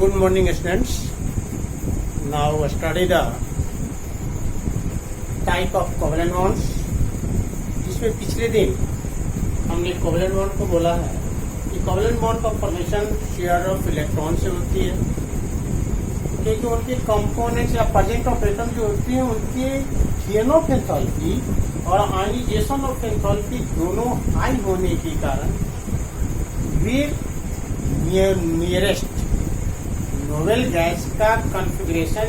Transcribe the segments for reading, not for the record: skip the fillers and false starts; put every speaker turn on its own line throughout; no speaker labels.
Good morning, students. Now study the type of covalent bonds. जिसमें पिछले दिन हमने कोवेलेंट बॉन्ड को बोला है कि कोवेलेंट बॉन्ड का फॉर्मेशन शेयर ऑफ इलेक्ट्रॉन से होती है, क्योंकि उनके कंपोनेंट्स या प्रेजेंट ऑफ एटम जो होती है उनके गेन ऑफ एंथैल्पी और आयनाइजेशन ऑफ एंथैल्पी दोनों हाई होने के कारण वे नियरेस्ट नोवेल गैस का कॉन्फ़िगरेशन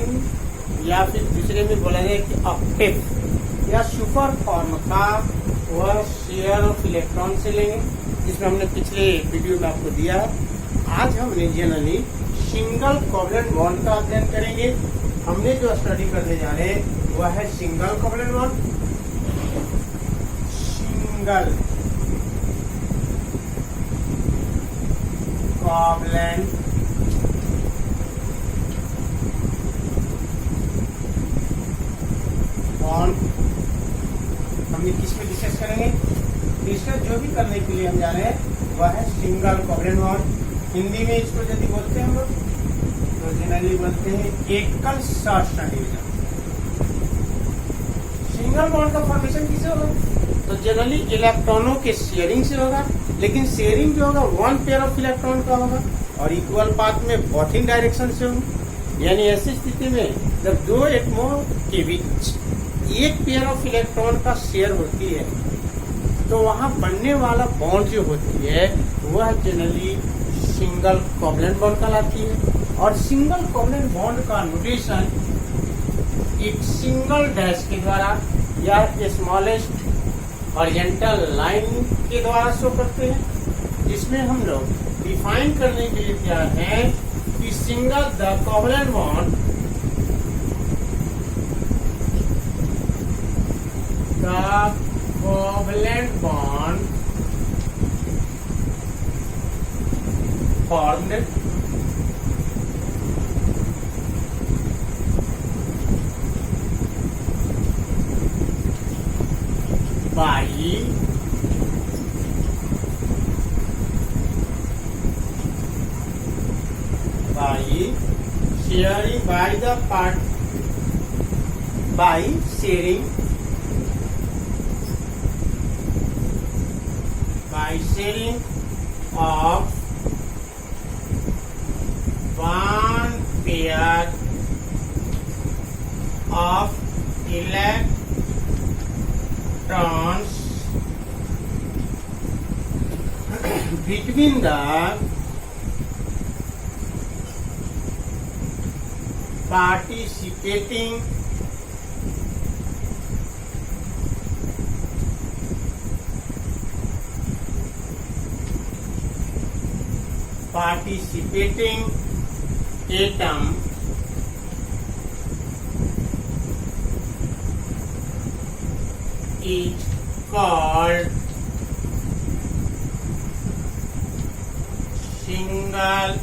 या फिर दूसरे में बोला जाए कि ऑक्टेव या सुपर फॉर्म का वह शेयर ऑफ इलेक्ट्रॉन से लेंगे, जिसमें हमने पिछले वीडियो में आपको दिया है। आज हम जनरली सिंगल कोवेलेंट बॉन्ड का अध्ययन करेंगे। हमने जो स्टडी करने जा रहे हैं वह है single covalent bond. Single covalent bond हमने किस में डिस्कस करेंगे। डिस्कस जो भी करने के लिए हम जा रहे हैं वह है सिंगल कोवेलेंट बॉन्ड। हिंदी में इसको यदि बोलते हैं हम लोग तो जनरली बोलते हैं एकल शॉर्ट डिवीजन। सिंगल बॉन्ड का फॉर्मेशन किसे होगा? तो जनरली इलेक्ट्रॉनों के शेयरिंग से होगा, लेकिन शेयरिंग जो होगा वन पेयर ऑफ इलेक्ट्रॉन का होगा और इक्वल पाथ में बोथ इन डायरेक्शन से होगा। यानी ऐसी स्थिति में जब दो एटमों के बीच एक पेयर ऑफ इलेक्ट्रॉन का शेयर होती है तो वहां बनने वाला बॉन्ड जो होती है वह जनरली सिंगल कोवेलेंट बॉन्ड कहलाती है। और सिंगल कोवेलेंट बॉन्ड का नोटेशन एक सिंगल डैश के द्वारा या स्मॉलेस्ट हॉरिजॉन्टल लाइन के द्वारा शो करते हैं, जिसमें हम लोग डिफाइन करने के लिए तैयार हैं कि single the covalent bond covalent bond formed by sharing by the part by sharing of one pair of electrons between the participating atom is called single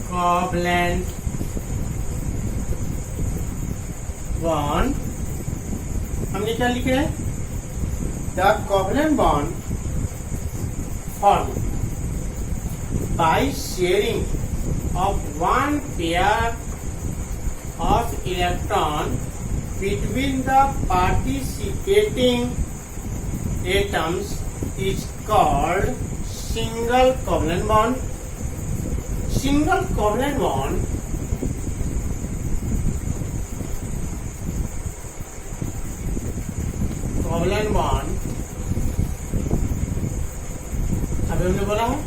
covalent bond। हमने क्या लिख रहे हैं? The covalent bond formed by sharing of one pair of electron between the participating atoms is called single covalent bond। Single covalent bond अभी हमने बोला है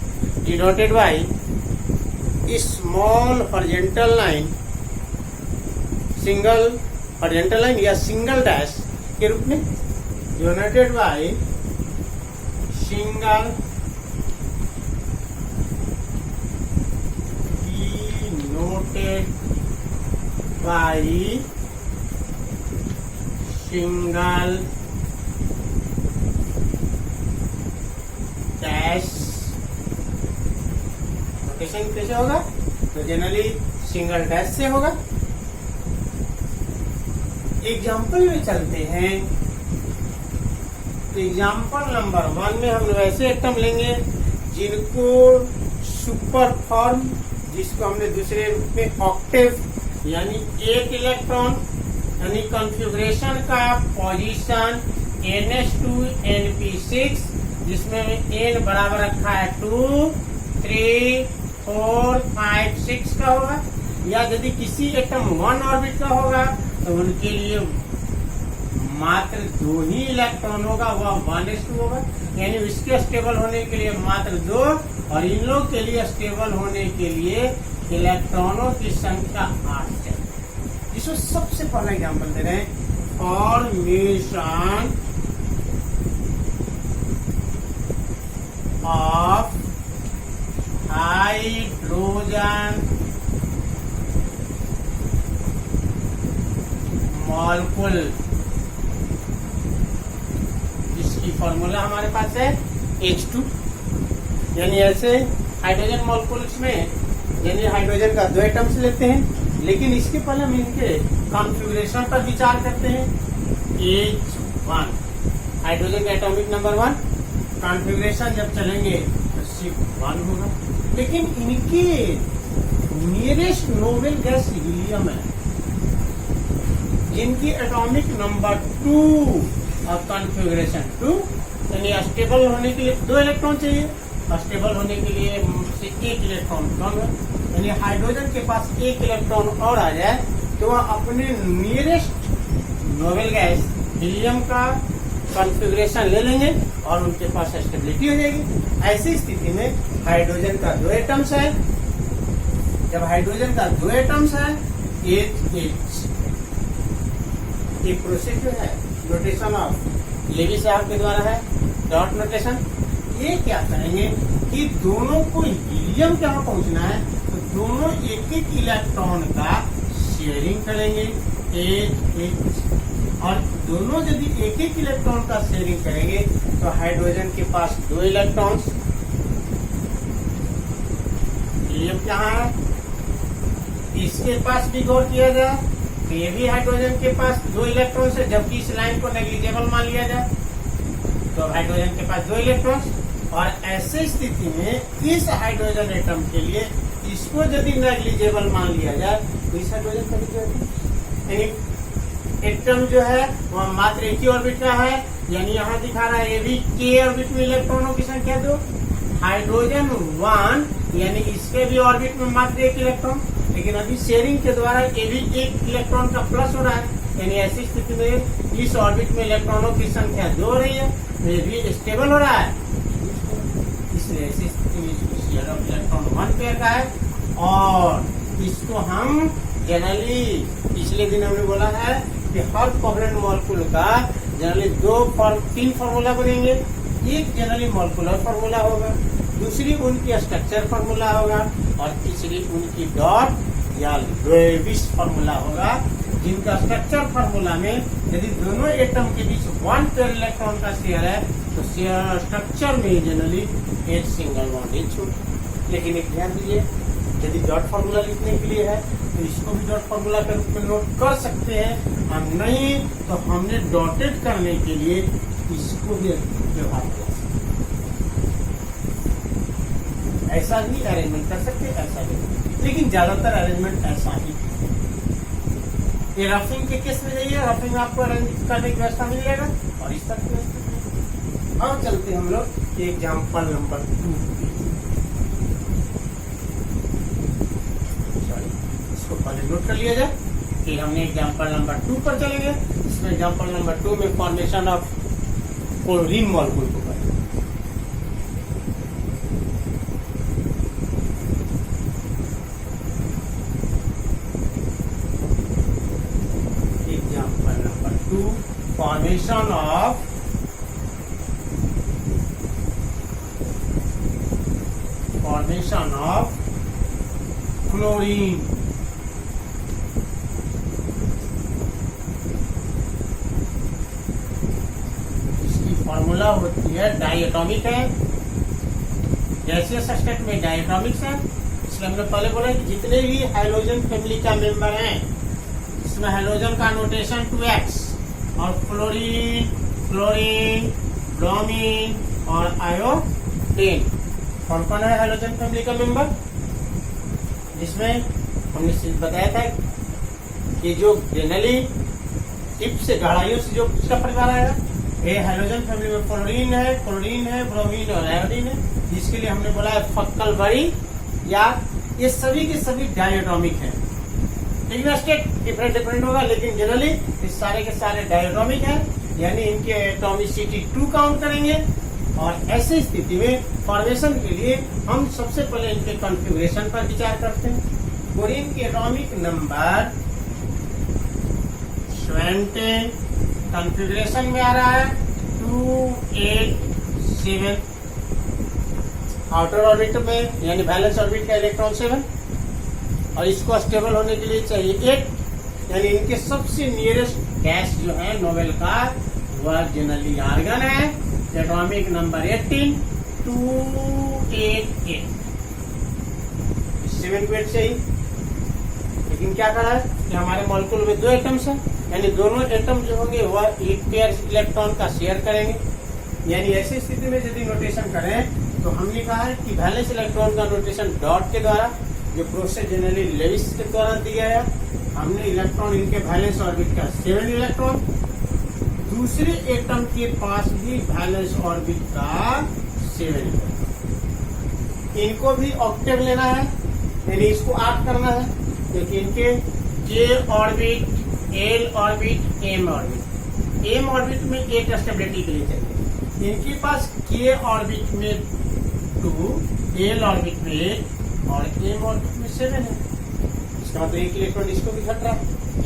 denoted by small horizontal line, single horizontal line या single dash के रूप में, denoted by single dash. Notation कैसे होगा? तो जनरली सिंगल डैश से होगा। एग्जाम्पल में चलते हैं तो एग्जाम्पल नंबर 1 में हम वैसे एटम लेंगे जिनको सुपर फॉर्म, जिसको हमने दूसरे रूप में ऑक्टेव यानी 8 इलेक्ट्रॉन, यानी कॉन्फ़िगरेशन का पोजीशन NH2 NP6, जिसमें n बराबर रखा है 2, 3, 4, 5, 6 का होगा। या यदि किसी एटम 1 ऑर्बिट का होगा तो उनके लिए मात्र 2 ही इलेक्ट्रॉन होगा, वह 1s2 होगा। यानी इसके स्टेबल होने के लिए मात्र 2, और इन लोग के लिए स्टेबल होने के लिए इलेक्ट्रॉनों की संख्या 8 है। इसको सबसे पहला एग्जाम्पल दे रहे हैं, फॉर्मेशन ऑफ हाइड्रोजन मॉलिक्यूल। इसकी फॉर्मूला हमारे पास है H2। यानी ऐसे हाइड्रोजन मॉलिक्यूल्स में यानी हाइड्रोजन का 2 एटम्स लेते हैं, लेकिन इसके पहले हम इनके कॉन्फ़िगरेशन पर विचार करते हैं। H1 हाइड्रोजन का एटॉमिक नंबर 1, कॉन्फ़िगरेशन जब चलेंगे तो सिर्फ 1 होगा। लेकिन इनके नियरेस्ट नोबेल गैस हीलियम है, जिनकी एटॉमिक नंबर 2 और कॉन्फ़िगरेशन 2, यानी स्टेबल होने के लिए 2 इलेक्ट्रॉन चाहिए, स्टेबल होने के लिए से 1 इलेक्ट्रॉन कम है। यानी हाइड्रोजन के पास 1 इलेक्ट्रॉन और आ जाए तो वह अपने नियरेस्ट नोबेल गैस हीलियम का कॉन्फ़िगरेशन ले लेंगे और उनके पास स्टेबिलिटी हो जाएगी। ऐसी स्थिति में हाइड्रोजन का 2 एटम्स है। जब हाइड्रोजन का 2 एटम्स है, ये प्रोसेस जो है नोटेशन ऑफ लेवी साहब के द्वारा है, डॉट नोटेशन। ये क्या करेंगे कि दोनों को हीलियम कहाँ पहुंचना है, तो दोनों एक एक इलेक्ट्रॉन का शेयरिंग करेंगे, और दोनों यदि एक एक इलेक्ट्रॉन का शेयरिंग करेंगे तो हाइड्रोजन के पास 2 इलेक्ट्रॉन्स, हीलियम कहाँ है, इसके पास भी गौर किया जाए तो ये भी हाइड्रोजन के पास 2 इलेक्ट्रॉन्स है, जबकि इस लाइन को नेग्लिजिबल मान लिया जाए तो हाइड्रोजन के पास 2 इलेक्ट्रॉन्स। और ऐसे स्थिति में इस हाइड्रोजन एटम के लिए इसको यदि नेग्लिजिबल मान लिया जाए तो इस हाइड्रोजन का भी यानी एटम जो है वह मात्र एक ही ऑर्बिट का है। यानी यहाँ दिखा रहा है ये भी k ऑर्बिट में इलेक्ट्रॉनों की संख्या 2, हाइड्रोजन 1 यानी इसके भी ऑर्बिट में मात्र 1 इलेक्ट्रॉन, लेकिन अभी शेयरिंग के द्वारा ये भी 1 इलेक्ट्रॉन का प्लस हो रहा है। यानी ऐसी स्थिति में इस ऑर्बिट में इलेक्ट्रॉनों की संख्या 2 हो रही है, ये भी स्टेबल हो रहा है। इसलिए ऐसी स्थिति में इलेक्ट्रॉन 1 पेयर का है। और इसको हम जनरली पिछले दिन हमने बोला है कि हर कोवलेंट मॉलिक्यूल का जनरली 3 फार्मूला बनेंगे। एक जनरली मॉलिक्यूलर फार्मूला होगा, दूसरी उनकी स्ट्रक्चर फार्मूला होगा, और तीसरी उनकी डॉट या लेविस फार्मूला होगा, जिनका स्ट्रक्चर फार्मूला में यदि दोनों एटम के बीच 1 पेयर इलेक्ट्रॉन का शेयर है तो स्ट्रक्चर में generally H single bond H होगा। लेकिन एक ध्यान दीजिए, यदि डॉट फार्मूला लिखने के लिए है तो इसको भी डॉट फार्मूला के रूप में नोट कर सकते हैं, और नहीं तो हमने डॉटेड करने के लिए इसको भी व्यवहार किया। ऐसा ही अरेंजमेंट कर सकते हैं, ऐसा भी, लेकिन ज्यादातर अरेंजमेंट ऐसा ही। ये रफिंग के केस में जाइए, रफिंग आपको अरेंज करने की व्यवस्था मिल जाएगा, और इस तरह की। अब चलते हम लोग एग्जाम्पल नंबर 2, पहले नोट कर लिया जाए। फिर हमने एग्जांपल नंबर 2 पर चलेंगे। इसमें एग्जांपल नंबर 2 में फॉर्मेशन ऑफ क्लोरीन मॉलिक्यूल को करें। Example number 2 formation of chlorine. Formula होती है डायटोमिक है, गैसियस स्टेट में डायटोमिक्स है। इसलिए हमने पहले बोला कि जितने भी हाइड्रोजन फैमिली का मेंबर हैं, इसमें हाइड्रोजन का नोटेशन 2x, और फ्लोरीन, ब्रोमीन और आयोडीन कौन कौन है हैलोजन फैमिली का मेंबर, जिसमें हमने बताया था कि जो जनरली टिप से गहराइयों से जो इसका परिवार आएगा, ये हैलोजन फैमिली में फ्लोरीन है, ब्रोमीन और आयोडीन है, जिसके लिए हमने बोला है फक्कल बड़ी, या ये सभी के सभी डायटोमिक है। स्टेट डिफरेंट होगा, लेकिन जनरली ये सारे के सारे डायटोमिक है, यानी इनके एटॉमिसिटी 2 काउंट करेंगे। और ऐसी स्थिति में फॉर्मेशन के लिए हम सबसे पहले इनके कॉन्फ़िगरेशन पर विचार करते हैं। क्लोरीन के एटॉमिक नंबर 20 कॉन्फ़िगरेशन में आ रहा है 287, आउटर ऑर्बिट में यानी बैलेंस ऑर्बिट का इलेक्ट्रॉन 7, और इसको स्टेबल होने के लिए चाहिए 8, यानी इनके सबसे नियरेस्ट गैस जो है नोबेल का वह जनरली आर्गन है। एटॉमिक नंबर 18 288, 7 को 8 से ही। लेकिन क्या कहा है कि हमारे मॉलिक्यूल में 2 एटम्स हैं, यानी दोनों एटम जो होंगे वह एक पेयर इलेक्ट्रॉन का शेयर करेंगे। यानी ऐसी स्थिति में यदि नोटेशन करें तो हमने कहा है कि वैलेंस इलेक्ट्रॉन का नोटेशन डॉट के द्वारा, जो प्रोसेस जनरली लेविस के द्वारा दिया है। हमने इलेक्ट्रॉन इनके वैलेंस ऑर्बिट का 7 इलेक्ट्रॉन, दूसरे एटम के पास भी वैलेंस ऑर्बिट का 7 इलेक्ट्रॉन, इनको भी ऑक्टेव लेना है, यानी इसको 8 करना है, क्योंकि इनके K orbit, L orbit, M orbit, M orbit में 8 स्टेबिलिटी के लिए चाहिए। इनके पास K ऑर्बिट में 2, L ऑर्बिट में 8 और M ऑर्बिट में 7 है। इसका मतलब एक इलेक्ट्रॉन इसको भी घट रहा है।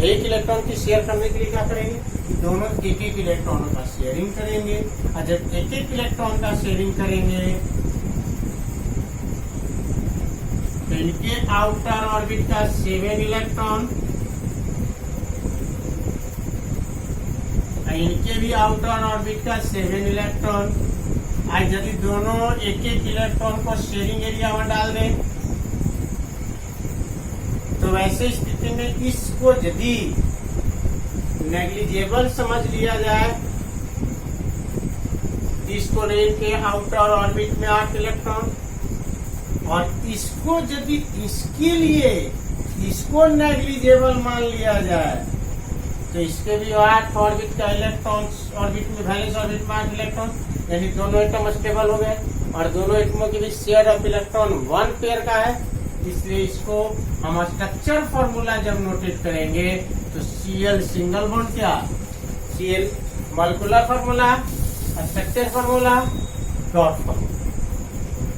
एक इलेक्ट्रॉन की शेयर करने के लिए क्या करेंगे, दोनों एक एक इलेक्ट्रॉनों का शेयरिंग करेंगे, और जब एक एक इलेक्ट्रॉन का शेयरिंग करेंगे तो इनके आउटर ऑर्बिट का 7 इलेक्ट्रॉन, इनके भी आउटर ऑर्बिट का 7 इलेक्ट्रॉन। आज यदि दोनों एक एक इलेक्ट्रॉन को शेयरिंग एरिया में डाल दें तो वैसे स्थिति में इसको यदि नेग्लिजेबल समझ लिया जाए, इसको रेन के आउटर ऑर्बिट में 8 इलेक्ट्रॉन, और इसको यदि इसके लिए इसको नेग्लिजेबल मान लिया जाए तो इसके भी 8 ऑर्बिट का इलेक्ट्रॉन ऑर्बिट में वैलेंस ऑर्बिट में 8 इलेक्ट्रॉन, यानी दोनों एटम स्टेबल हो गए, और दोनों एटमों के बीच शेयर ऑफ इलेक्ट्रॉन 1 पेयर का है। इसलिए इसको हम स्ट्रक्चर फॉर्मूला जब नोटेट करेंगे तो Cl सिंगल बॉन्ड, क्या Cl molecular formula, structure formula, dot formula.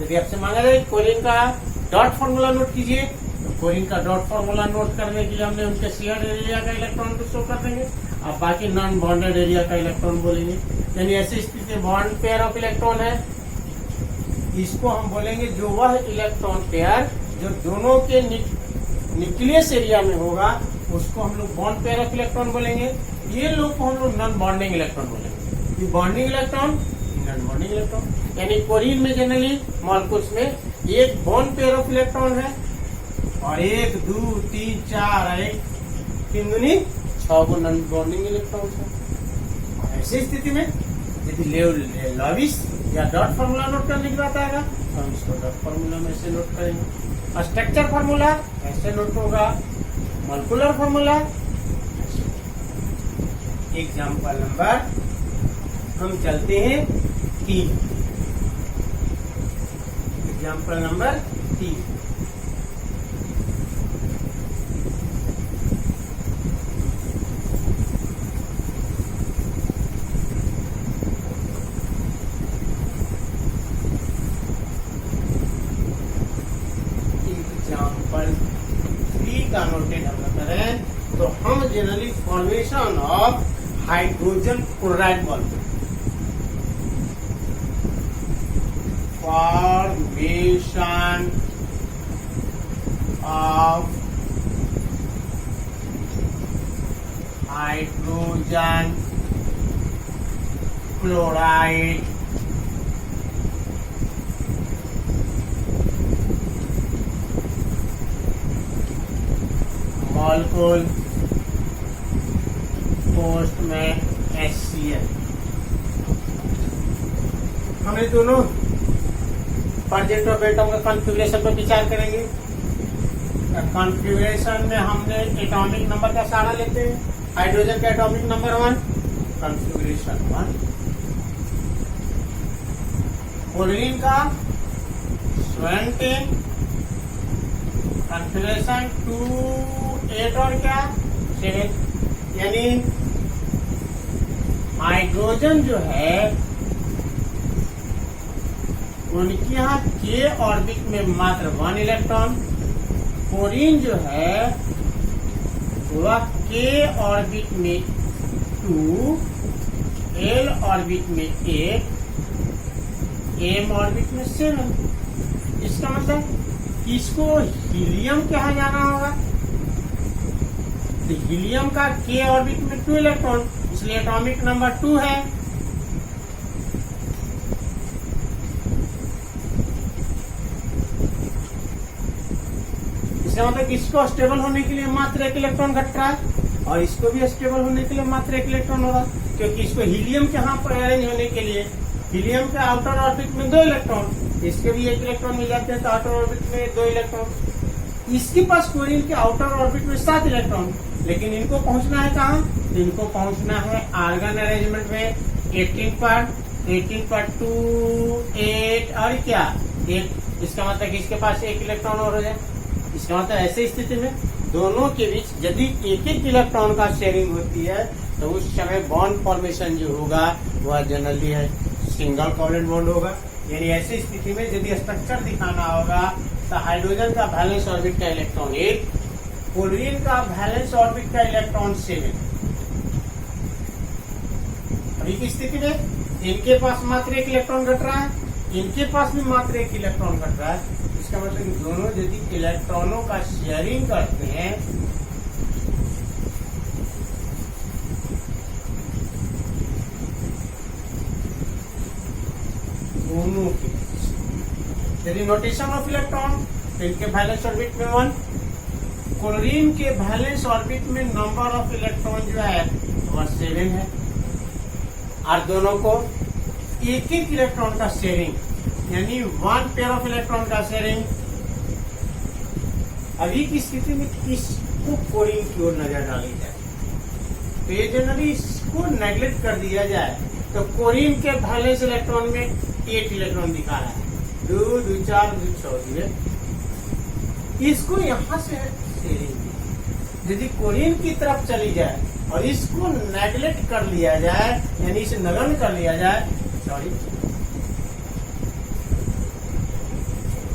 यदि आपसे मांगा जाए क्लोरीन का डॉट फॉर्मूला नोट कीजिए, तो क्लोरीन का डॉट फॉर्मूला नोट करने के लिए हमने उनके शेयर एरिया का इलेक्ट्रॉन को शो कर देंगे, और बाकी नॉन बॉन्डेड एरिया का इलेक्ट्रॉन बोलेंगे। यानी ऐसी स्थिति में बॉन्ड पेयर ऑफ इलेक्ट्रॉन है, इसको हम बोलेंगे जो वह इलेक्ट्रॉन पेयर जो दोनों के न्यूक्लियस एरिया में होगा उसको हम लोग बॉन्ड पेयर ऑफ इलेक्ट्रॉन बोलेंगे। ये लोग को हम लोग नॉन बॉन्डिंग इलेक्ट्रॉन बोलेंगे। ये bonding electron, non bonding electron, यानी क्लोरीन में जनरली मॉलिक्यूल्स में एक बॉन्ड पेयर ऑफ इलेक्ट्रॉन है, और 1 2 3 4 1 3 दूनी 6 को नॉन बॉन्डिंग इलेक्ट्रॉन है। ऐसी स्थिति में यदि लेविस या डॉट फॉर्मूला नोट करने की बात आएगा तो हम इसको डॉट फॉर्मूला में से नोट करेंगे, और स्ट्रक्चर फॉर्मूला ऐसे नोट होगा, मॉलिक्यूलर फॉर्मूला। एग्जाम्पल नंबर हम चलते हैं 3, एग्जाम्पल नंबर 3। का नोटेट हम करें तो हम generally formation of hydrogen chloride बोलते हैं, formation of hydrogen chloride molecule post में HCl। हमने दोनों परजेंट ऑफ एटम का कॉन्फ़िगरेशन पर विचार करेंगे। कॉन्फ़िगरेशन में हमने एटॉमिक नंबर का सहारा लेते हैं। हाइड्रोजन का एटॉमिक नंबर 1, कॉन्फ़िगरेशन 1। क्लोरीन का 20, कॉन्फ़िगरेशन 2, 8 और क्या 7। यानी हाइड्रोजन जो है उनके यहाँ के ऑर्बिट में मात्र 1 इलेक्ट्रॉन, क्लोरीन जो है वह के ऑर्बिट में 2, एल ऑर्बिट में 8, एम ऑर्बिट में 7। इसका मतलब इसको हीलियम कहा जाना होगा। तो हीलियम का के ऑर्बिट में 2 इलेक्ट्रॉन, इसलिए एटॉमिक नंबर 2 है। इसका मतलब इसको स्टेबल होने के लिए मात्र 1 इलेक्ट्रॉन घट रहा है और इसको भी स्टेबल होने के लिए मात्र 1 इलेक्ट्रॉन होगा, क्योंकि इसको हीलियम के यहाँ पर अरेंज होने के लिए हीलियम के आउटर ऑर्बिट में 2 इलेक्ट्रॉन, इसके भी 1 इलेक्ट्रॉन मिल जाते हैं, तो आउटर ऑर्बिट में 2 इलेक्ट्रॉन। इसके पास क्लोरीन के आउटर ऑर्बिट में 7 इलेक्ट्रॉन, लेकिन इनको पहुंचना है कहाँ? इनको पहुंचना है आर्गन अरेंजमेंट में 18 पर 2, 8 और क्या 1। इसका मतलब कि इसके पास 1 इलेक्ट्रॉन और हो जाए। इसका मतलब ऐसी स्थिति में दोनों के बीच यदि 1-1 इलेक्ट्रॉन का शेयरिंग होती है तो उस समय बॉन्ड फॉर्मेशन जो होगा वह जनरली है सिंगल कोवलेंट बॉन्ड होगा। यानी ऐसी स्थिति में यदि स्ट्रक्चर दिखाना होगा तो हाइड्रोजन का वैलेंस ऑर्बिट का इलेक्ट्रॉन 8, क्लोरीन का वैलेंस ऑर्बिट का इलेक्ट्रॉन 7। अभी की स्थिति में इनके पास मात्र 1 इलेक्ट्रॉन घट रहा है, इनके पास भी मात्र 1 इलेक्ट्रॉन घट रहा है। इसका मतलब कि दोनों यदि इलेक्ट्रॉनों का शेयरिंग करते हैं दोनों के, यदि नोटेशन ऑफ इलेक्ट्रॉन तो इनके वैलेंस ऑर्बिट में 1, क्लोरीन के वैलेंस ऑर्बिट में नंबर ऑफ इलेक्ट्रॉन जो है वह 7 है और दोनों को 1-1 इलेक्ट्रॉन का शेयरिंग, यानी 1 पेयर ऑफ इलेक्ट्रॉन का शेयरिंग। अभी की स्थिति में किसको क्लोरीन की ओर नजर डाली जाए तो ये जनरली इसको नेग्लेक्ट कर दिया जाए तो क्लोरीन के वैलेंस इलेक्ट्रॉन में 8 इलेक्ट्रॉन दिखा रहा है, 2, 2, 4, 2, 6। इसको यहाँ से शेयरिंग यदि क्लोरीन की तरफ चली जाए और इसको नेग्लेक्ट कर लिया जाए, यानी इसे नगण्य कर लिया जाए,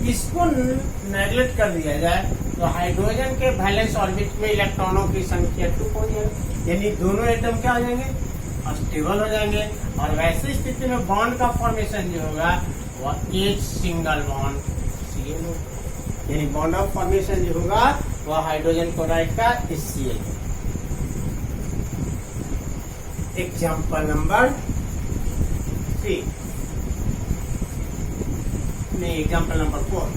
इसको नेग्लेक्ट कर दिया जाए तो हाइड्रोजन के वैलेंस ऑर्बिट में इलेक्ट्रॉनों की संख्या 2 हो जाएगी, यानी दोनों एटम क्या हो जाएंगे? स्टेबल हो जाएंगे। और वैसी स्थिति में बॉन्ड का फॉर्मेशन जो होगा वह एक सिंगल बॉन्ड CL होगा, यानी बॉन्ड ऑफ फॉर्मेशन जो होगा वह हाइड्रोजन क्लोराइड का HCl। एग्जाम्पल नंबर 3 नहीं, example number 4।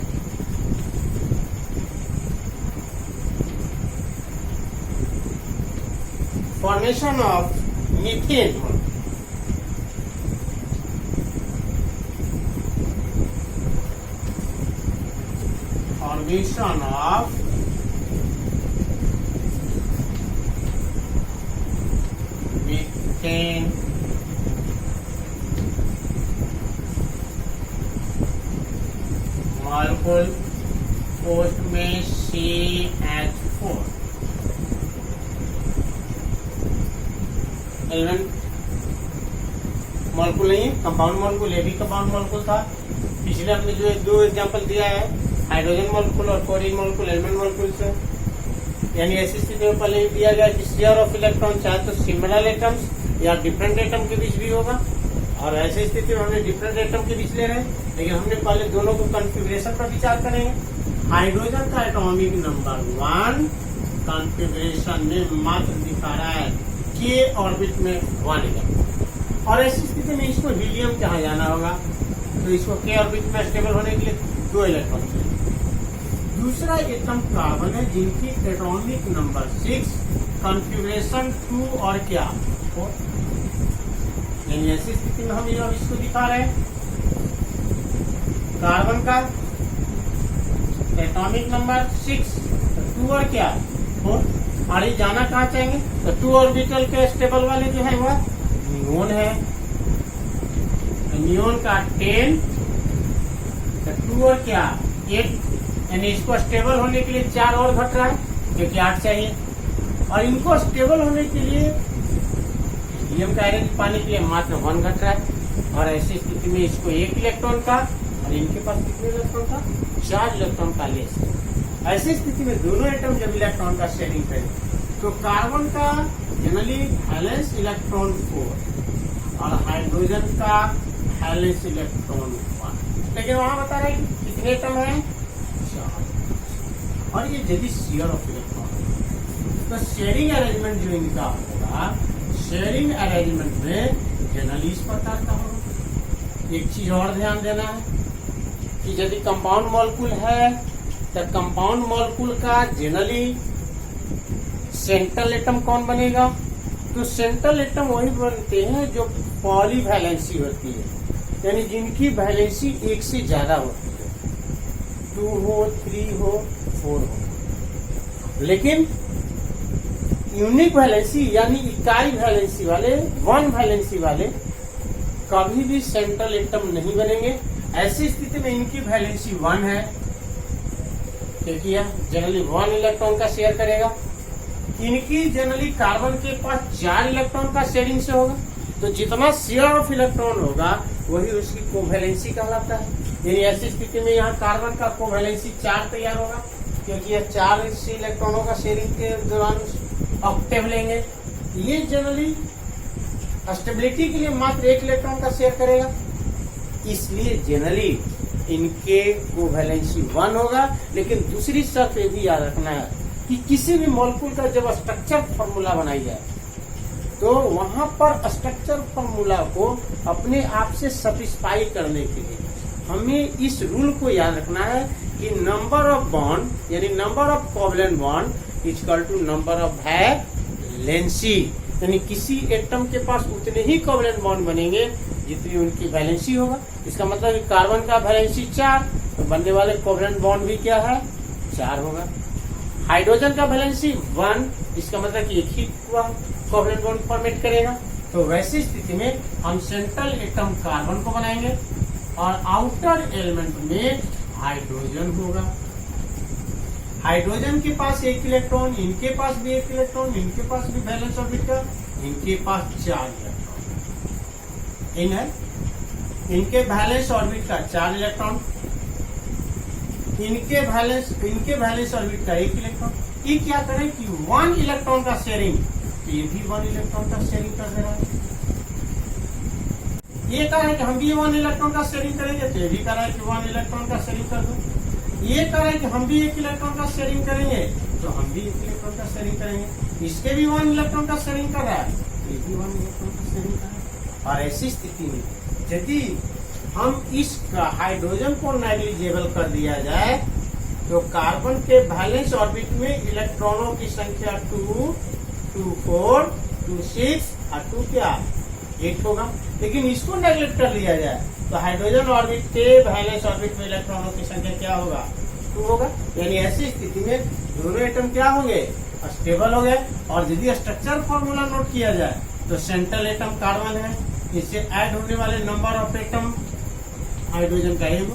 Formation of methane. Formation of methane molecule post में CH4 एलिमेंट मॉलिक्यूल नहीं, कंपाउंड मॉलिक्यूल। ये भी कंपाउंड मॉलिक्यूल था। पिछले हमने जो 2 एग्जांपल दिया है हाइड्रोजन मॉलिक्यूल और क्लोरीन मॉलिक्यूल एलिमेंट मॉलिक्यूल से, यानी ऐसी स्थिति में पहले ही दिया गया कि शेयर ऑफ इलेक्ट्रॉन चाहे तो सिमिलर एटम्स या डिफरेंट एटम के बीच भी होगा, और ऐसी स्थिति में हमने डिफरेंट एटम के बीच ले रहे हैं, लेकिन हमने पहले दोनों को कॉन्फ़िगरेशन पर विचार करेंगे। हाइड्रोजन का एटॉमिक नंबर 1 कॉन्फ़िगरेशन में मात्र दिखा रहा है के ऑर्बिट में 1 इलेक्ट्रॉन, और ऐसी स्थिति में इसको हीलियम कहा जाना होगा, तो इसको के ऑर्बिट में स्टेबल होने के लिए 2 इलेक्ट्रॉन चाहिए। दूसरा एटम कार्बन है जिनकी एटॉमिक नंबर 6 कॉन्फ़िगरेशन 2 और क्या 4, यानी ऐसी स्थिति में हम इसको दिखा रहे हैं। कार्बन का एटॉमिक नंबर 6, 2 और क्या 4। और ये जाना कहाँ चाहेंगे, तो 2 ऑर्बिटल के स्टेबल वाले जो है वह नियोन है, नियोन का 10, 2 और क्या 8, यानी इसको स्टेबल होने के लिए 4 और घट रहा है क्योंकि 8 चाहिए। और इनको स्टेबल होने के लिए हीलियम का आयरन पाने के लिए मात्र 1 घट रहा है। और ऐसी स्थिति में इसको 1 इलेक्ट्रॉन का और इनके पास कितने इलेक्ट्रॉन का 4 इलेक्ट्रॉन का लेस है। ऐसी स्थिति में दोनों एटम जब इलेक्ट्रॉन का शेयरिंग करें तो कार्बन का जनरली वैलेंस इलेक्ट्रॉन 4 और हाइड्रोजन का वैलेंस इलेक्ट्रॉन 1, लेकिन वहां बता रहे हैं कितने एटम है 4। और ये यदि शेयर ऑफ इलेक्ट्रॉन तो शेयरिंग अरेंजमेंट जो इनका होगा, शेयरिंग अरेंजमेंट में जनरली इस प्रकार का होगा। एक चीज और ध्यान देना है कि यदि कंपाउंड मॉलिक्यूल है तो कंपाउंड मॉलिक्यूल का जनरली सेंट्रल एटम कौन बनेगा, तो सेंट्रल एटम वही बनते हैं जो पॉलीवैलेंसी होती है, यानी जिनकी वैलेंसी 1 से ज्यादा होती है, 2 हो 3 हो 4 हो। लेकिन यूनिक वैलेंसी यानी इकाई वैलेंसी वाले 1 वैलेंसी वाले कभी भी सेंट्रल एटम नहीं बनेंगे। ऐसी स्थिति में इनकी वैलेंसी 1 है क्योंकि यह जनरली 1 इलेक्ट्रॉन का शेयर करेगा। इनकी जनरली कार्बन के पास 4 इलेक्ट्रॉन का शेयरिंग से होगा, तो जितना शेयर ऑफ इलेक्ट्रॉन होगा वही उसकी कोवैलेंसी कहलाता है। यानी ऐसी स्थिति में यहाँ कार्बन का कोवैलेंसी 4 तैयार होगा क्योंकि यह 4 इलेक्ट्रॉनों का शेयरिंग के दौरान ऑक्टेव लेंगे। ये जनरली स्टेबिलिटी के लिए मात्र 1 इलेक्ट्रॉन का शेयर करेगा, इसलिए जनरली इनके कोवैलेंसी 1 होगा। लेकिन दूसरी शर्त ये भी याद रखना है कि किसी भी मॉलिक्यूल का जब स्ट्रक्चर फॉर्मूला बनाई जाए तो वहां पर स्ट्रक्चर फॉर्मूला को अपने आप से सेटिस्फाई करने के लिए हमें इस रूल को याद रखना है कि नंबर ऑफ बॉन्ड यानी number of covalent bond equal to number of valency, यानी किसी एटम के पास उतने ही कोवैलेंट बॉन्ड बनेंगे जितनी उनकी वैलेंसी होगा। इसका मतलब कि कार्बन का वैलेंसी 4 तो बनने वाले कोवैलेंट बॉन्ड भी क्या है 4 होगा। हाइड्रोजन का वैलेंसी 1, इसका मतलब कि एक ही कोवैलेंट बॉन्ड फॉर्मेट करेगा। तो वैसी स्थिति में हम सेंट्रल एटम कार्बन को बनाएंगे और आउटर एलिमेंट में हाइड्रोजन होगा। हाइड्रोजन के पास 1 इलेक्ट्रॉन, इनके पास भी 1 इलेक्ट्रॉन, इनके पास भी वैलेंस ऑर्बिटल, इनके पास 4 इलेक्ट्रॉन। इनके वैलेंस ऑर्बिट का 4 इलेक्ट्रॉन, इनके वैलेंस ऑर्बिट का 1 इलेक्ट्रॉन। ये क्या करें कि 1 इलेक्ट्रॉन का शेयरिंग, ये भी 1 इलेक्ट्रॉन का शेयरिंग कर दे रहा है। ये कह रहा है कि हम भी 1 इलेक्ट्रॉन का शेयरिंग करेंगे, तो ये भी कह रहा है कि 1 इलेक्ट्रॉन का शेयरिंग कर दो। ये कह रहा है कि हम भी 1 इलेक्ट्रॉन का शेयरिंग करेंगे, तो हम भी 1 इलेक्ट्रॉन का शेयरिंग करेंगे। इसके भी 1 इलेक्ट्रॉन का शेयरिंग कर रहा है, तो ये भी 1 इलेक्ट्रॉन का शेयरिंग कर रहा है। और ऐसी स्थिति में यदि हम इस हाइड्रोजन को नेग्लिजिबल कर दिया जाए तो कार्बन के वैलेंस ऑर्बिट में इलेक्ट्रॉनों की संख्या 2, 2, 4, 2, 6 और 2 क्या 8 होगा। लेकिन इसको नेग्लेक्ट कर लिया जाए तो हाइड्रोजन ऑर्बिट के वैलेंस ऑर्बिट में इलेक्ट्रॉनों की संख्या क्या होगा 2 होगा। यानी ऐसी स्थिति में दोनों एटम क्या होंगे स्टेबल हो गए। और यदि स्ट्रक्चर फॉर्मूला नोट किया जाए तो सेंट्रल एटम कार्बन है, इससे ऐड होने वाले नंबर ऑफ एटम हाइड्रोजन का 1,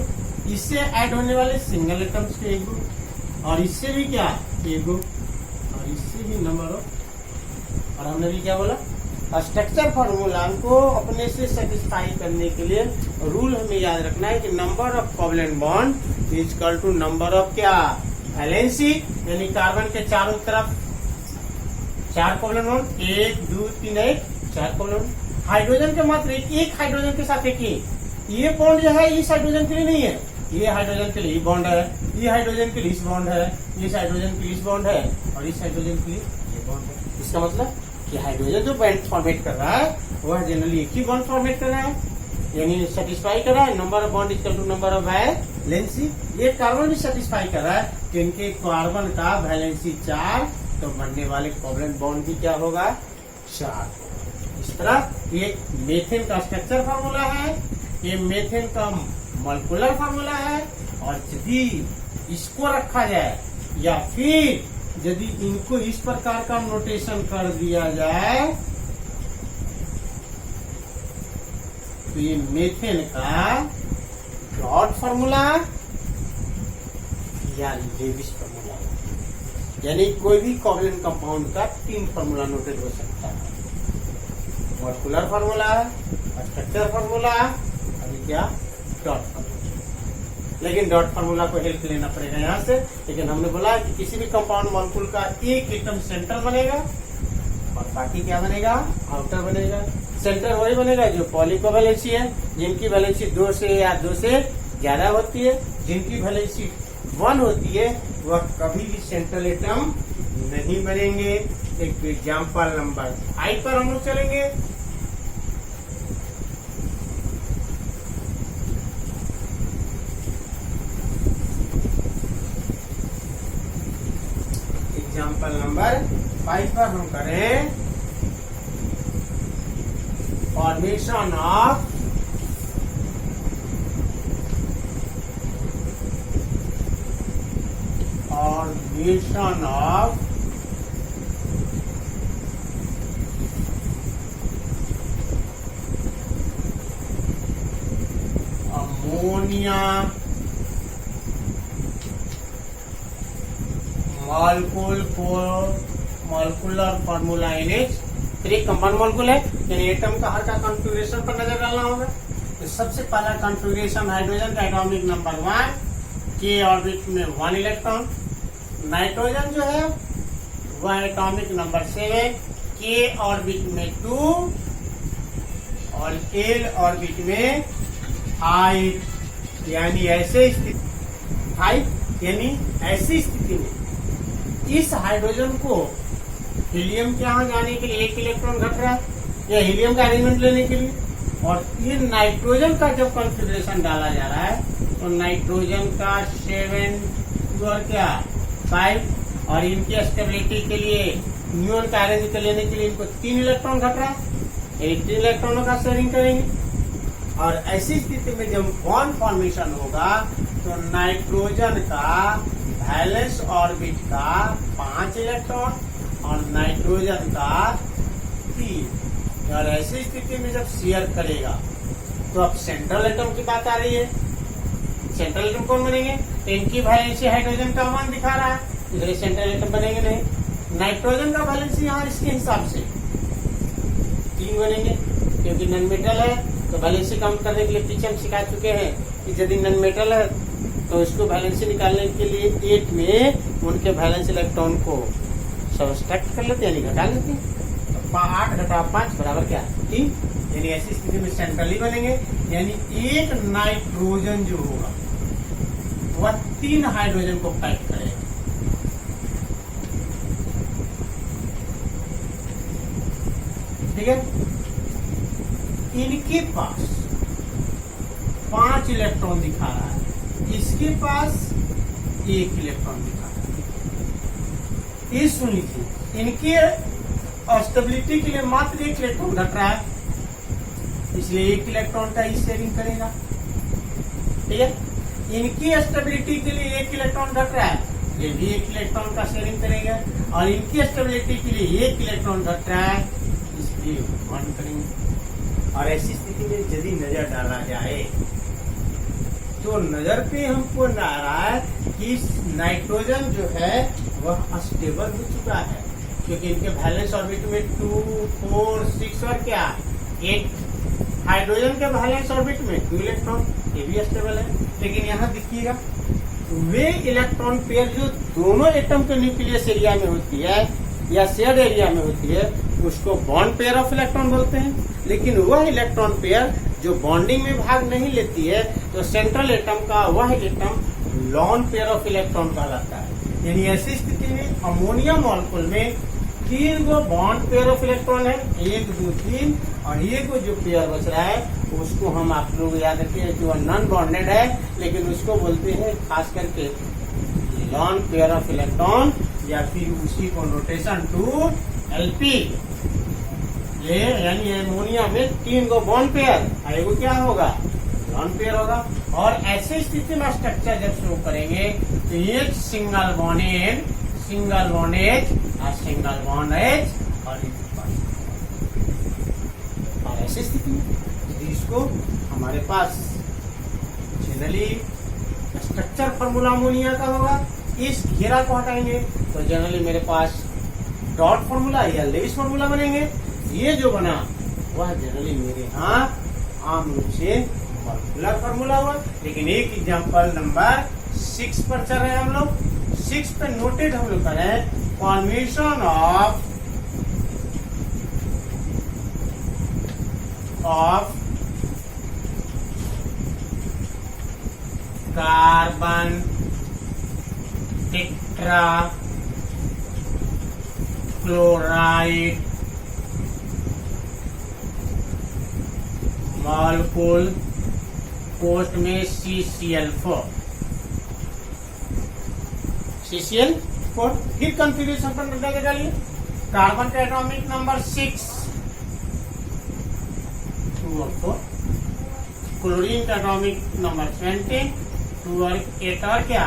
इससे ऐड होने वाले सिंगल एटम्स के 1, और इससे भी क्या 1, और इससे भी नंबर ऑफ। और हमने भी क्या बोला स्ट्रक्चर फॉर्मूला को अपने से सेटिस्फाई करने के लिए रूल हमें याद रखना है कि number of covalent bond is equal to number of क्या वैलेंसी, यानी कार्बन के चारों तरफ 4 कोवैलेंट बॉन्ड, 1, 2, 3, 1 4 कोवैलेंट। हाइड्रोजन के मात्र एक हाइड्रोजन के साथ एक ही, ये बॉन्ड जो है इस हाइड्रोजन के लिए नहीं है, ये हाइड्रोजन के लिए बॉन्ड है, ये हाइड्रोजन के लिए इस बॉन्ड है, इस हाइड्रोजन के लिए इस बॉन्ड है, और इस हाइड्रोजन के लिए ये बॉन्ड है। इसका मतलब कि हाइड्रोजन जो बॉन्ड फॉर्मेट कर रहा है वह जनरली एक ही बॉन्ड फॉर्मेट कर रहा है, यानी सेटिस्फाई कर रहा है number of bond equal to number of valency. ये कार्बन भी सेटिस्फाई कर रहा है कि इनके कार्बन का वैलेंसी 4, तो बनने वाले कोवैलेंट बॉन्ड भी क्या होगा 4। इस तरह ये मेथेन का स्ट्रक्चर फॉर्मूला है, ये मेथेन का मॉलिक्यूलर फार्मूला है। और यदि इसको रखा जाए या फिर यदि इनको इस प्रकार का नोटेशन कर दिया जाए तो ये मीथेन का डॉट फार्मूला या लेविस फार्मूला, यानी कोई भी कोवैलेंट कंपाउंड का 3 फार्मूला नोटेड हो सकता है। मॉलिक्यूलर फार्मूला, स्ट्रक्चर फार्मूला, अभी क्या डॉट फार्मूला। लेकिन डॉट फार्मूला को हेल्प लेना पड़ेगा यहाँ से। लेकिन हमने बोला कि किसी भी कंपाउंड मॉलिक्यूल का एक एटम सेंटर बनेगा और बाकी क्या बनेगा, आउटर बनेगा। सेंटर वही बनेगा जो पॉलीकोवैलेंसी है, जिनकी वैलेंसी 2 से या 2 से ज्यादा होती है। जिनकी वैलेंसी 1 होती है वह कभी भी सेंट्रल एटम नहीं बनेंगे। एक एग्जाम्पल नंबर 5 पर हम लोग चलेंगे। एग्जाम्पल नंबर 5 पर हम करें formation of ammonia molecular formula is. फिर एक कंपाउंड मॉलिक्यूल है, यानी एटम का हर का कॉन्फ़िगरेशन पर नजर डालना होगा। तो सबसे पहला कॉन्फ़िगरेशन हाइड्रोजन का एटॉमिक नंबर 1, के ऑर्बिट में 1 इलेक्ट्रॉन। नाइट्रोजन जो है वह एटॉमिक नंबर 7, के ऑर्बिट में 2 और एल ऑर्बिट में 5। यानी ऐसे स्थिति 5, यानी ऐसी स्थिति में इस हाइड्रोजन को हीलियम के यहाँ जाने के लिए 1 इलेक्ट्रॉन घट रहा है, या हीलियम का अरेंजमेंट लेने के लिए। और ये नाइट्रोजन का जब कॉन्फ़िगरेशन डाला जा रहा है तो नाइट्रोजन का 7 और क्या 5, और इनकी स्टेबिलिटी के लिए न्यून का अरेंज कर लेने के लिए इनको 3 इलेक्ट्रॉन घट रहा है। 3 इलेक्ट्रॉनों का शेयरिंग करेंगे। और ऐसी स्थिति में जब बॉन्ड फॉर्मेशन होगा तो नाइट्रोजन का वैलेंस ऑर्बिट का 5 इलेक्ट्रॉन और नाइट्रोजन का 3। और ऐसी स्थिति में जब शेयर करेगा तो अब सेंट्रल एटम की बात आ रही है। सेंट्रल एटम कौन बनेंगे? तो इनकी वैलेंसी हाइड्रोजन का 1 दिखा रहा है, इसलिए सेंट्रल एटम बनेंगे नहीं। नाइट्रोजन का वैलेंसी यहाँ इसके हिसाब से 3 बनेंगे, क्योंकि नॉन मेटल है। तो वैलेंसी काउंट करने के लिए पीछे हम सिखा चुके हैं कि यदि नॉन मेटल है तो उसको वैलेंसी निकालने के लिए 8 में उनके वैलेंस इलेक्ट्रॉन को सब्सट्रैक्ट कर लेते हैं, यानी घटा लेते हैं। तो 8 घटा 5 बराबर क्या 3। यानी ऐसी स्थिति में सेंट्रली बनेंगे, यानी एक नाइट्रोजन जो होगा वह 3 हाइड्रोजन को पैक करेगा। ठीक है, इनके पास 5 इलेक्ट्रॉन दिखा रहा है, इसके पास 1 इलेक्ट्रॉन दिखा रहा है। ये सुन लीजिए, इनके स्टेबिलिटी के लिए मात्र 1 इलेक्ट्रॉन घट रहा है, इसलिए 1 इलेक्ट्रॉन का ही शेयरिंग करेगा। ठीक है, इनकी स्टेबिलिटी के लिए 1 इलेक्ट्रॉन घट रहा है, ये भी 1 इलेक्ट्रॉन का शेयरिंग करेगा। और इनकी स्टेबिलिटी के लिए 1 इलेक्ट्रॉन घट रहा है, इसलिए 1 करेंगे। और ऐसी स्थिति में यदि नजर डाला जाए तो नजर पे हमको आ रहा है कि नाइट्रोजन जो है वह अस्टेबल हो चुका है, क्योंकि इनके वैलेंस ऑर्बिट में 2, 4, 6 और क्या 8। हाइड्रोजन के वैलेंस ऑर्बिट में 2 इलेक्ट्रॉन, ये भी अस्टेबल है। लेकिन यहाँ देखिएगा वे इलेक्ट्रॉन पेयर जो दोनों एटम के न्यूक्लियस एरिया में होती है या शेयर्ड एरिया में होती है उसको बॉन्ड पेयर ऑफ इलेक्ट्रॉन बोलते हैं। लेकिन वह इलेक्ट्रॉन पेयर जो बॉन्डिंग में भाग नहीं लेती है तो सेंट्रल एटम का वह atom lone pair of electron कहलाता है। यानी ऐसी स्थिति में अमोनिया मॉलिक्यूल में 3 गो बॉन्ड पेयर ऑफ इलेक्ट्रॉन है, 1, 2, 3, और ये को जो पेयर बच रहा है उसको हम आप लोग याद रखिए जो नॉन बॉन्डेड है, लेकिन उसको बोलते हैं खास करके लॉन पेयर ऑफ इलेक्ट्रॉन, या फिर उसी को नोटेशन 2Lp। ये यानी अमोनिया में 3 गो बॉन्ड पेयर, एगो क्या होगा लॉन पेयर होगा। और ऐसे स्थिति में स्ट्रक्चर जब शो करेंगे तो एक single bond N, single bond H और सिंगल बॉन्ड एच और ऐसी स्थिति में यदि इसको हमारे पास जनरली स्ट्रक्चर फॉर्मूला अमोनिया का होगा, इस घेरा को हटाएंगे तो जनरली मेरे पास डॉट फॉर्मूला या लेविस फॉर्मूला बनेंगे। ये जो बना वह जनरली मेरे यहाँ आम रूप से मॉलिक्यूलर फॉर्मूला हुआ। लेकिन एक एग्जांपल नंबर 6 पर चल रहे हैं हम लोग। 6 पे नोटेड हम लोग करें formation of carbon tetra chloride molecule post में CCl4 फिर कंफ्यूजन पर डालिए। कार्बन का एटॉमिक नंबर 6 2 और 4, क्लोरीन का एटॉमिक नंबर 20 2 और 8 और क्या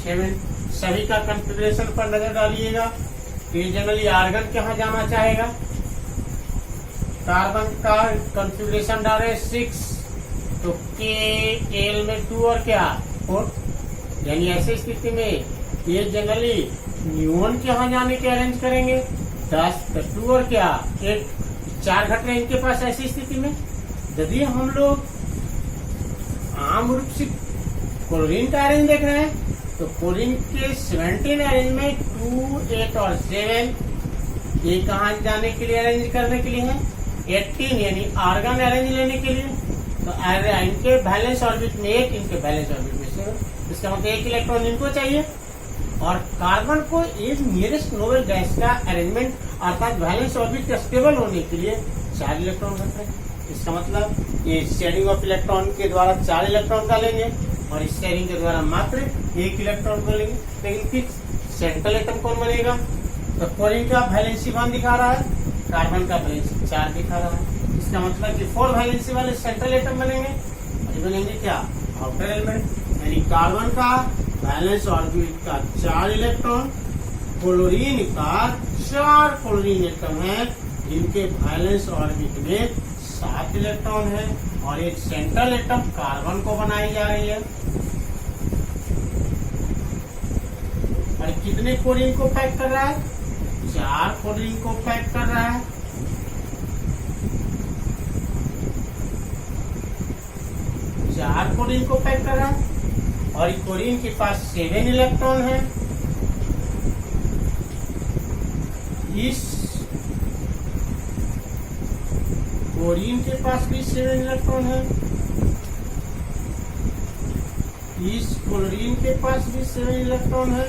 7। सभी का कंफिग्रेशन पर नजर डालिएगा। फिर जनरली आर्गन कहाँ जाना चाहेगा, कार्बन का कंफिग्रेशन डाले 6 तो KL में 2 और क्या 4, यानी ऐसी स्थिति में ये जनरली न्यून कहाँ जाने के अरेंज करेंगे 10 तो 2 और क्या 8, 4 घट रहे इनके पास। ऐसी स्थिति में यदि हम लोग आम रूप से क्लोरीन का अरेंज देख रहे हैं तो क्लोरीन के 17 अरेंज में 2, 8 और 7 ये कहाँ जाने के लिए अरेंज करने के लिए है 18, यानी आर्गन अरेंज लेने के लिए। तो इनके बैलेंस ऑर्बिट में 1, इनके बैलेंस ऑर्बिट में 7, इसका मतलब 1 इलेक्ट्रॉन इनको चाहिए। और कार्बन को एक नियरेस्ट नोबल गैस का अरेंजमेंट अर्थात बैलेंस ऑर्बिट स्टेबल होने के लिए 4 इलेक्ट्रॉन रखते हैं। इसका मतलब ये शेयरिंग ऑफ इलेक्ट्रॉन के द्वारा 4 इलेक्ट्रॉन का लेंगे और इस शेयरिंग के द्वारा मात्र 1 इलेक्ट्रॉन को लेंगे। लेकिन फिर सेंट्रल एटम कौन बनेगा, तो क्लोरीन का वैलेंसी 1 दिखा रहा है, कार्बन का वैलेंसी 4 दिखा रहा है। इसका मतलब कि 4 वैलेंसी वाले सेंट्रल एटम बनेंगे और ये बनेंगे क्या आउटर एलिमेंट। यानी कार्बन का बैलेंस ऑर्बिट का 4 इलेक्ट्रॉन, क्लोरीन का 4 क्लोरीन एटम है जिनके बैलेंस ऑर्बिट में 7 इलेक्ट्रॉन है और एक सेंट्रल एटम कार्बन को बनाई जा रही है। और कितने क्लोरीन को पैक कर रहा है, 4 क्लोरीन को पैक कर रहा है। चार क्लोरीन को पैक कर रहा है और क्लोरीन के पास 7 इलेक्ट्रॉन है। इस क्लोरीन के पास भी 7 इलेक्ट्रॉन है, इस क्लोरीन के पास भी 7 इलेक्ट्रॉन है।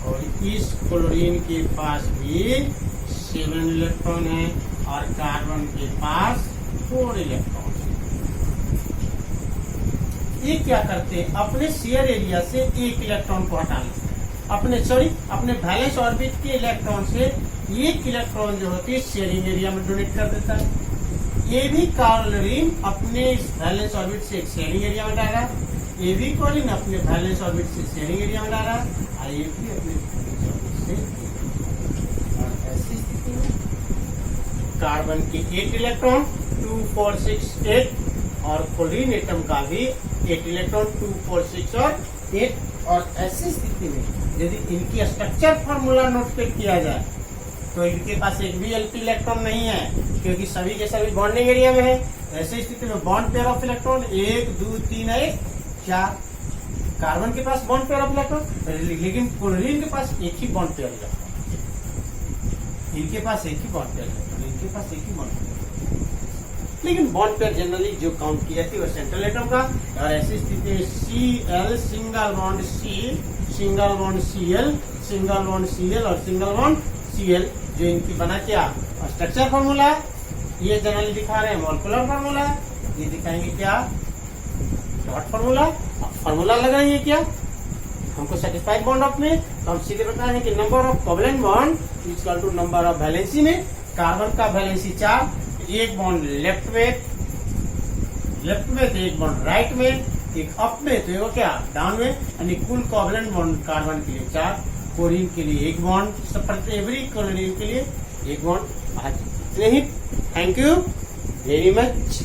और इस क्लोरीन के पास भी 7 इलेक्ट्रॉन है और कार्बन के पास 4 इलेक्ट्रॉन है। ये क्या करते हैं, अपने शेयर एरिया से 1 इलेक्ट्रॉन को हटा लेते हैं, अपने बैलेंस ऑर्बिट के इलेक्ट्रॉन से 1 इलेक्ट्रॉन जो होती है शेयरिंग एरिया में डोनेट कर देता है। ये भी क्लोरीन अपने बैलेंस ऑर्बिट से एक शेयरिंग एरिया में डाल रहा है, ये भी क्लोरीन अपने बैलेंस ऑर्बिट से शेयरिंग एरिया में डाल रहा है और ये भी अपने बैलेंस ऑर्बिट से। और ऐसी स्थिति में कार्बन के 8 इलेक्ट्रॉन 2, 4, 6, 8 और क्लोरीन एटम का भी 8 इलेक्ट्रॉन 2, 4, 6 और 8। और ऐसी स्थिति में यदि इनकी स्ट्रक्चर फॉर्मूला नोट किया जाए तो इनके पास एक भी एलपी इलेक्ट्रॉन नहीं है क्योंकि सभी के सभी बॉन्डिंग एरिया में है। ऐसी स्थिति में bond pair of electron 1, 2, 3, 1, 4। Carbon के पास बॉन्ड पेयर ऑफ इलेक्ट्रॉन, लेकिन क्लोरीन के पास एक ही बॉन्ड पेयर इलेक्ट्रॉन, इनके पास एक ही बॉन्ड पेयर इलेक्ट्रॉन, इनके पास एक ही बॉन्ड पेयर। लेकिन बॉन्ड पेयर जनरली जो काउंट की जाती है वो सेंट्रल एटम का। और ऐसी स्थिति में Cl single bond C, single bond Cl, single bond Cl और सिंगल बॉन्ड Cl जो इनकी बना क्या स्ट्रक्चर फॉर्मूला है। ये जनरली दिखा रहे हैं मॉलिक्यूलर फॉर्मूला है, ये दिखाएंगे क्या डॉट फॉर्मूला। फॉर्मूला लगाएंगे क्या हमको सेटिस्फाइड बॉन्ड ऑफ में, तो हम सीधे बता रहे हैं कि number of covalent bond equal to number of valency में। कार्बन का वैलेंसी 4, एक बॉन्ड लेफ्ट में तो एक बॉन्ड राइट में, एक अप में तो एक क्या डाउन में, यानी कुल कोवेलेंट बॉन्ड कार्बन के लिए 4, क्लोरीन के लिए एक बॉन्ड, एवरी क्लोरीन के लिए एक बॉन्ड। आज इतने ही। Thank you very much.